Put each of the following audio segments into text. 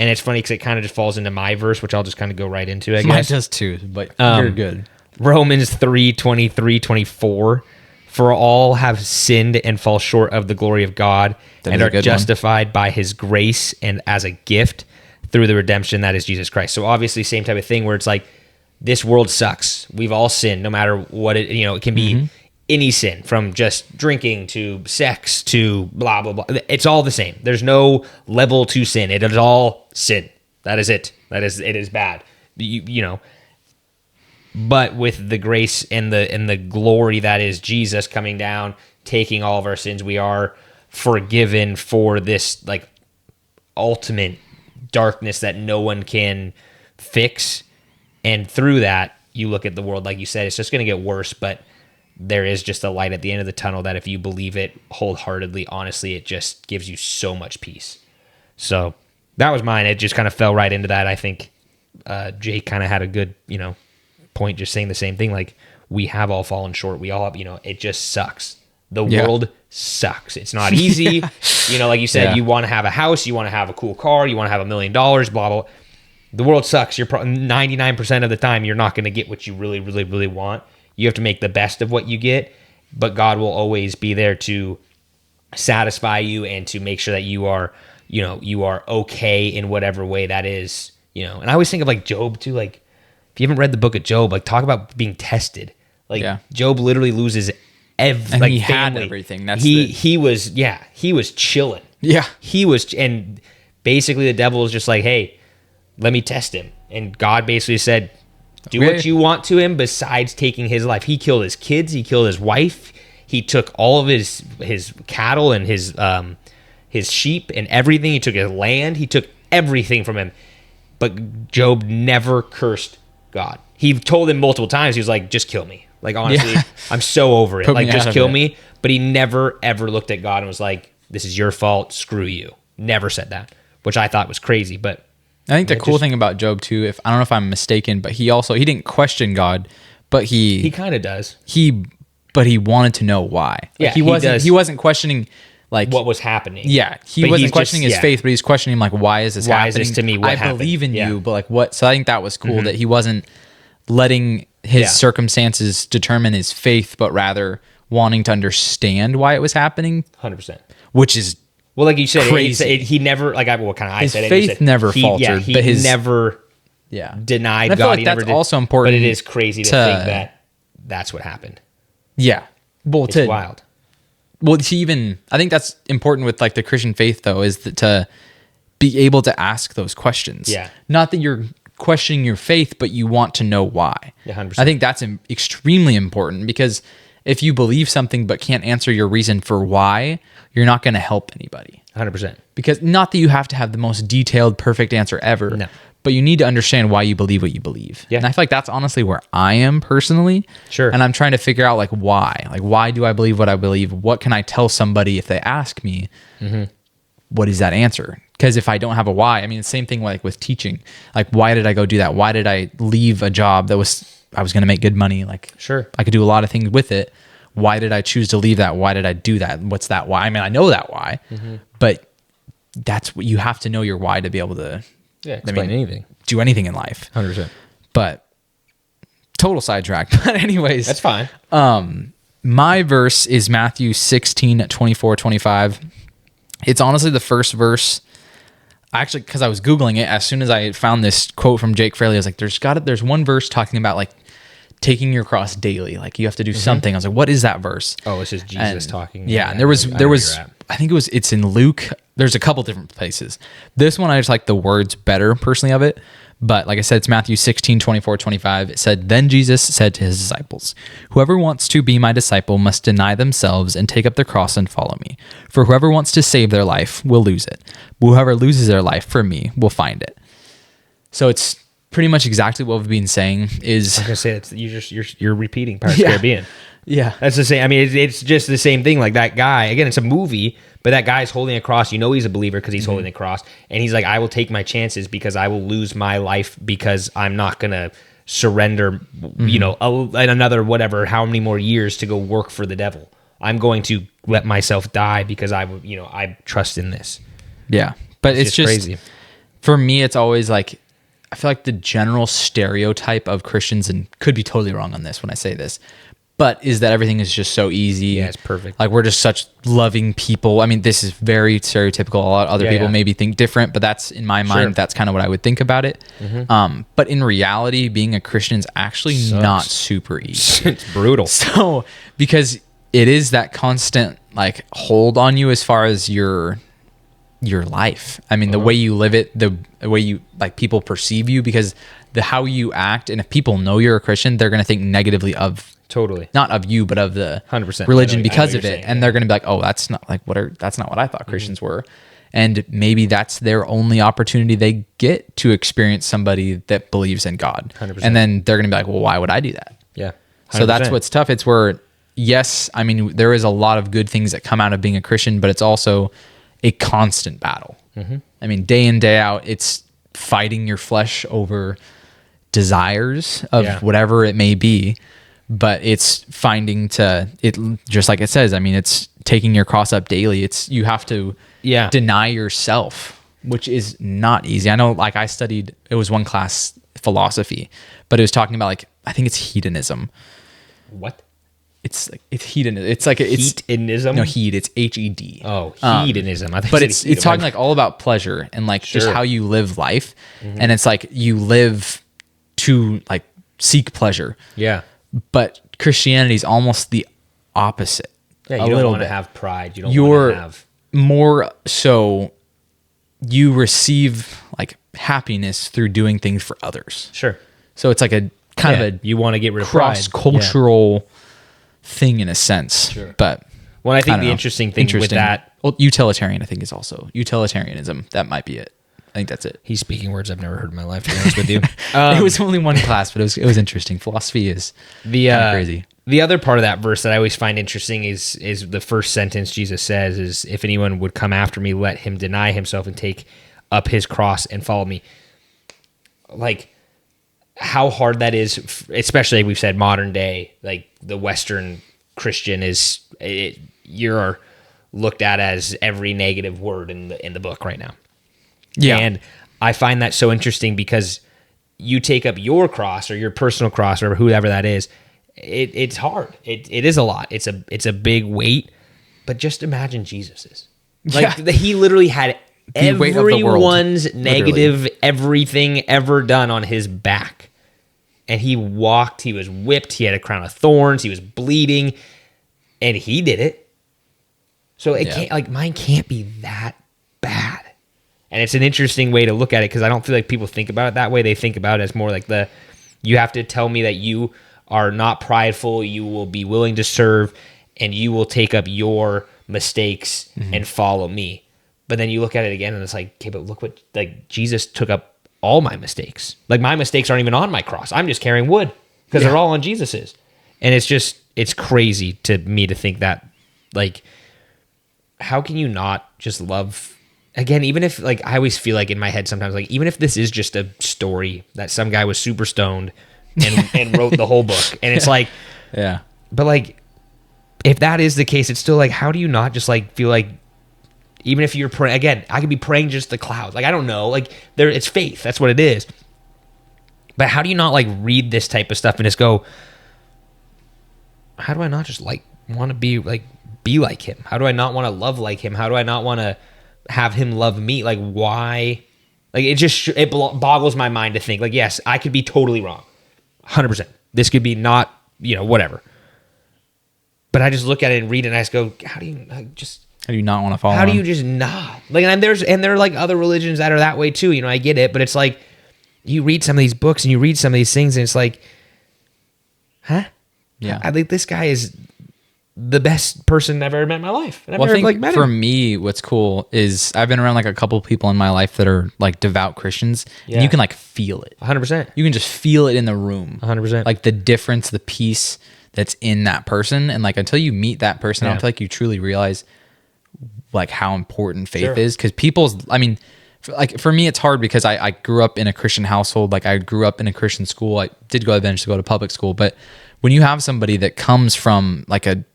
and it's funny because it kind of just falls into my verse, which I'll just kind of go right into, I guess. Mine does too, but you're good. Romans 3:23-24. For all have sinned and fall short of the glory of God, and are justified by his grace and as a gift through the redemption that is Jesus Christ. So obviously same type of thing where it's like, this world sucks. We've all sinned, no matter what it, it can be any sin, from just drinking to sex to blah, blah, blah. It's all the same. There's no level to sin. It is all sin. That is it. It is bad. But with the grace and the glory that is Jesus coming down, taking all of our sins, we are forgiven for this like ultimate darkness that no one can fix. And through that, you look at the world, like you said, it's just going to get worse, but there is just a light at the end of the tunnel that if you believe it wholeheartedly, honestly, it just gives you so much peace. So that was mine. It just kind of fell right into that. I think Jake kind of had a good, point just saying the same thing. Like, we have all fallen short. We all have, it just sucks. The world sucks. It's not easy. Like you said, you want to have a house, you want to have a cool car, you want to have $1 million, blah, blah. The world sucks. You're 99% of the time, you're not going to get what you really, really, really want. You have to make the best of what you get, but God will always be there to satisfy you and to make sure that you are, you are okay in whatever way that is, And I always think of like Job too, like, if you haven't read the book of Job, like, talk about being tested. Like, Job literally loses and he had everything. He was chilling. Yeah. And basically the devil was just like, hey, let me test him. And God basically said, do what you want to him besides taking his life. He killed his kids. He killed his wife. He took all of his cattle and his sheep and everything. He took his land. He took everything from him. But Job never cursed God. He told him multiple times, he was like, just kill me. Like, honestly, I'm so over it. Like, just kill me. But he never, ever looked at God and was like, this is your fault. Screw you. Never said that, which I thought was crazy. But I think the cool thing about Job too, I don't know if I'm mistaken, but he didn't question God, but he kind of does. But he wanted to know why. Like, he wasn't questioning like what was happening. Yeah, he wasn't questioning his faith, but he's questioning like, why is this happening? Why is this to me? What happened? I believe in you, but like what? So I think that was cool that he wasn't letting his circumstances determine his faith, but rather wanting to understand why it was happening. 100%. Which is like you said, crazy. He never his faith never faltered, but his never denied God. Like that's also important. But it is crazy to think that that's what happened. Yeah, well, it's wild. Well, I think that's important with like the Christian faith though, is to be able to ask those questions. Yeah. Not that you're questioning your faith, but you want to know why. 100%. I think that's extremely important, because if you believe something but can't answer your reason for why, you're not going to help anybody. 100%. Because not that you have to have the most detailed, perfect answer ever. No. But you need to understand why you believe what you believe. Yeah. And I feel like that's honestly where I am personally. Sure. And I'm trying to figure out like why. Like, why do I believe what I believe? What can I tell somebody if they ask me? What is that answer? Because if I don't have a why, I mean, the same thing like with teaching. Like, why did I go do that? Why did I leave a job I was going to make good money? Like, sure, I could do a lot of things with it. Why did I choose to leave that? Why did I do that? What's that why? I mean, I know that why, but that's what you have to know your why to be able to explain anything. Do anything in life. 100%. But total sidetrack. But anyways, that's fine. My verse is Matthew 16:24-25. It's honestly the first verse. Actually, because I was Googling it, as soon as I found this quote from Jake Fraley, I was like, there's one verse talking about like taking your cross daily. Like, you have to do something. I was like, what is that verse? Oh, it's just Jesus talking. Yeah. And there was, I think it's in Luke. There's a couple different places. This one, I just like the words better personally of it. But like I said, it's Matthew 16:24-25. It said, then Jesus said to his disciples, whoever wants to be my disciple must deny themselves and take up their cross and follow me. For whoever wants to save their life will lose it. But whoever loses their life for me will find it. So it's pretty much exactly what we've been saying is... I was going to say, you're repeating Pirates of the Caribbean. Yeah. That's the same. I mean, it's just the same thing. Like, that guy, again, it's a movie, but that guy's holding a cross. You know he's a believer because he's holding the cross. And he's like, I will take my chances because I will lose my life because I'm not going to surrender, another whatever, how many more years to go work for the devil. I'm going to let myself die because I trust in this. Yeah. But it's just crazy. For me, it's always like, I feel like the general stereotype of Christians, and could be totally wrong on this when I say this, but is that everything is just so easy. Yeah, it's perfect. Like we're just such loving people. I mean, this is very stereotypical. A lot of other people maybe think different, but that's in my mind, that's kind of what I would think about it. But in reality, being a Christian is actually not super easy. It's brutal. So, because it is that constant like hold on you as far as your life. I mean, the way you live it, the way you like people perceive you, because the how you act, and if people know you're a Christian, they're going to think negatively of not of you, but of the 100% religion because of it, saying, and they're going to be like, oh, that's not what I thought Christians were, and maybe that's their only opportunity they get to experience somebody that believes in God, 100%. and then they're going to be like, well, why would I do that? Yeah. 100%. So that's what's tough. It's where, yes, I mean, there is a lot of good things that come out of being a Christian, but it's also a constant battle. I mean, day in, day out, it's fighting your flesh over desires of whatever it may be, but it's finding it, just like it says, I mean, it's taking your cross up daily. You have to deny yourself, which is not easy. I know, like I studied, it was one class, philosophy, but it was talking about like, I think it's hedonism. What? It's hedonism. It's like hedonism. No, heed. It's HED. Oh, hedonism. I think but it's talking like all about pleasure and like just how you live life, and it's like you live to like seek pleasure. Yeah. But Christianity is almost the opposite. Yeah, you don't want to have pride. You don't want to have more so. You receive like happiness through doing things for others. Sure. So it's like a kind of a you want to get rid of cross cultural thing in a sense. Sure. But well, I think the interesting thing with that, well, utilitarian, I think, is also utilitarianism. That might be it. I think that's it. He's speaking words I've never heard in my life, to be honest with you. It was only one class, but it was interesting. Philosophy is crazy. The other part of that verse that I always find interesting is the first sentence Jesus says is, if anyone would come after me, let him deny himself and take up his cross and follow me. Like, how hard that is, especially we've said modern day, like the Western Christian you're looked at as every negative word in the book right now. Yeah. And I find that so interesting because you take up your cross or your personal cross or whoever that is. It's hard. It is a lot. It's a big weight, but just imagine Jesus's. Like he literally had everyone's negative everything ever done on his back. And he walked, he was whipped, he had a crown of thorns, he was bleeding, and he did it. So it can't, like, mine can't be that bad. And it's an interesting way to look at it because I don't feel like people think about it that way. They think about it as more like you have to tell me that you are not prideful, you will be willing to serve, and you will take up your mistakes and follow me. But then you look at it again and it's like, okay, but look what, like, Jesus took up all my mistakes. Like, my mistakes aren't even on my cross. I'm just carrying wood because they're all on Jesus's. And it's crazy to me to think that, like, how can you not just love, again, even if, like, I always feel like in my head sometimes, like, even if this is just a story that some guy was super stoned and wrote the whole book, and it's like, but, like, if that is the case, it's still like, how do you not just, like, feel like, even if you're praying, again, I could be praying just the clouds. Like, I don't know. Like, it's faith. That's what it is. But how do you not, like, read this type of stuff and just go, how do I not just, like, want to be like him? How do I not want to love like him? How do I not want to have him love me? Like, why? Like, it boggles my mind to think, like, yes, I could be totally wrong. 100%. This could be not, whatever. But I just look at it and read it and I just go, how do you not want to follow him? How do you just not? Like, and there are like other religions that are that way too. I get it, but it's like you read some of these books and you read some of these things, and it's like, huh? Yeah. I think this guy is the best person I've ever met in my life. And I think for me, what's cool is I've been around like a couple people in my life that are like devout Christians, and you can like feel it. 100%. You can just feel it in the room. 100%. Like the difference, the peace that's in that person, and like until you meet that person, I don't feel like you truly realize like how important faith is, because for me it's hard because I grew up in a Christian household. Like I grew up in a Christian school. I did eventually go to public school, but when you have somebody that comes from like a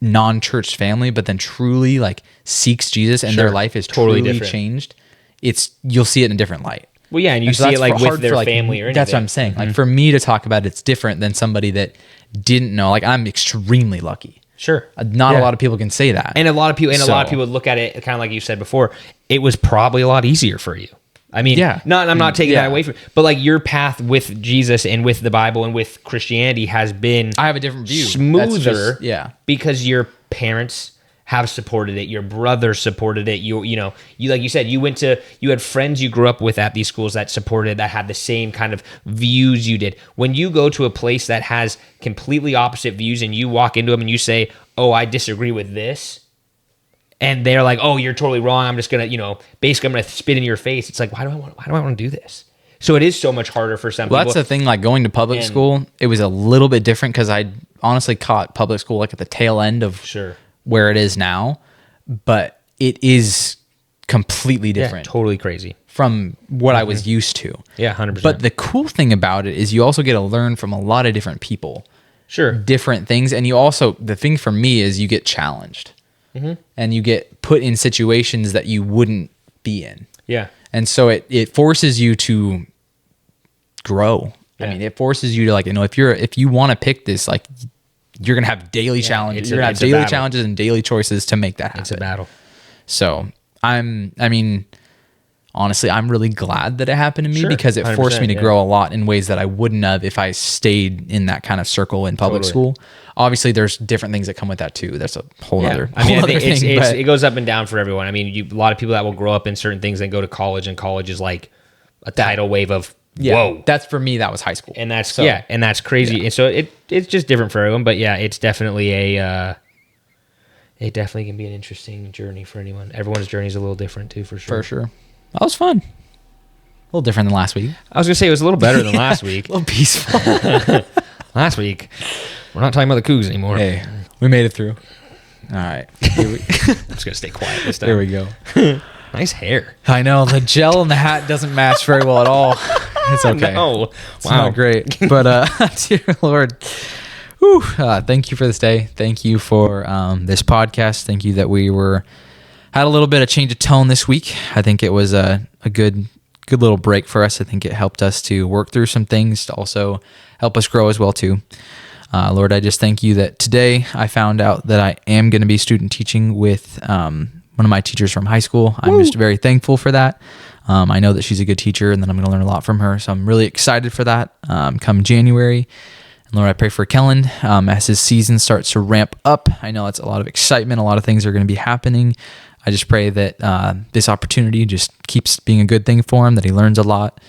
non-church family but then truly like seeks Jesus and their life is totally changed, you'll see it in a different light. Well, yeah, and you And so see it that's like hard with their for, like, family or anything. That's what I'm saying. Like for me to talk about it's different than somebody that didn't know. Like I'm extremely lucky. Sure. Not Yeah. a lot of people can say that. And a lot of people look at it kind of like you said before. It was probably a lot easier for you. I mean, Yeah. I'm not taking that Yeah. away from you, but like your path with Jesus and with the Bible and with Christianity has been I have a different view. That's smoother, just- yeah. because your parents have supported it, your brother supported it. You like you said, you had friends you grew up with at these schools that supported, that had the same kind of views you did. When you go to a place that has completely opposite views and you walk into them and you say, "Oh, I disagree with this," and they're like, "Oh, you're totally wrong. I'm just gonna, basically I'm gonna spit in your face." It's like, why do I want to do this? So it is so much harder for some Well, people. that's the thing. Like going to public school, it was a little bit different because I honestly caught public school like at the tail end of Sure. where it is now, but it is completely Yeah, different totally crazy. from what I was used to. Yeah, 100%. But the cool thing about it is you also get to learn from a lot of different people, Sure. different things, and you also, the thing for me is you get challenged, and you get put in situations that you wouldn't be in. Yeah. And so it forces you to grow. Yeah. I mean, it forces you to, like, if you want to pick this, like, you're going to have daily challenges. You're going to have it's a daily battle. challenges and daily choices to make that happen. It's a battle. So honestly, I'm really glad that it happened to me Sure, because it forced me to 100%, grow a lot in ways that I wouldn't have if I stayed in that kind of circle in public Totally. school. Obviously, there's different things that come with that too. That's a whole other. I mean, whole I think other thing, but- it goes up and down for everyone. I mean, a lot of people that will grow up in certain things and go to college, and college is like a tidal wave of whoa. That's for me. That was high school, And that's crazy. And so it's just different for everyone. But yeah, it's definitely it definitely can be an interesting journey for anyone. Everyone's journey is a little different too, for sure. for sure. That was fun. A little different than last week. I was gonna say it was a little better than last week. A little peaceful. Last week, we're not talking about the Cougs anymore. Hey, we made it through. All right. I'm just gonna stay quiet this time. There we go. Nice hair. I know the gel and the hat doesn't match very well at all. It's okay. No. It's not great. But dear Lord, thank you for this day. Thank you for this podcast. Thank you that we had a little bit of change of tone this week. I think it was a good little break for us. I think it helped us to work through some things to also help us grow as well too. Lord, I just thank you that today I found out that I am going to be student teaching with one of my teachers from high school. I'm just very thankful for that. I know that she's a good teacher and that I'm going to learn a lot from her. So I'm really excited for that come January. And Lord, I pray for Kellen as his season starts to ramp up. I know it's a lot of excitement. A lot of things are going to be happening. I just pray that this opportunity just keeps being a good thing for him, that he learns a lot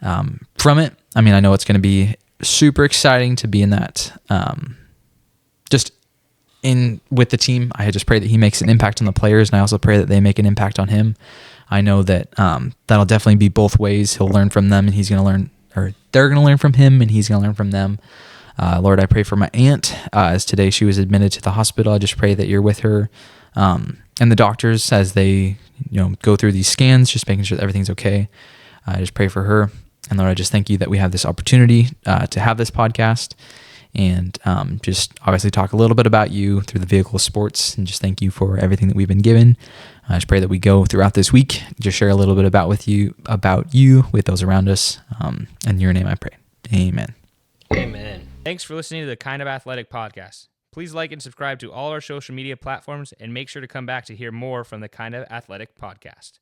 from it. I mean, I know it's going to be super exciting to be in that, just in with the team. I just pray that he makes an impact on the players, and I also pray that they make an impact on him. I know that that'll definitely be both ways. He'll learn from them, and he's going to learn, or they're going to learn from him, and he's going to learn from them. Lord, I pray for my aunt, as today she was admitted to the hospital. I just pray that you're with her and the doctors as they go through these scans, just making sure that everything's okay. I just pray for her. And Lord, I just thank you that we have this opportunity to have this podcast and just obviously talk a little bit about you through the vehicle of sports, and just thank you for everything that we've been given. I just pray that we go throughout this week, just share a little bit about you with those around us. In your name I pray. Amen. Amen. Thanks for listening to the Kind of Athletic podcast. Please like and subscribe to all our social media platforms, and make sure to come back to hear more from the Kind of Athletic podcast.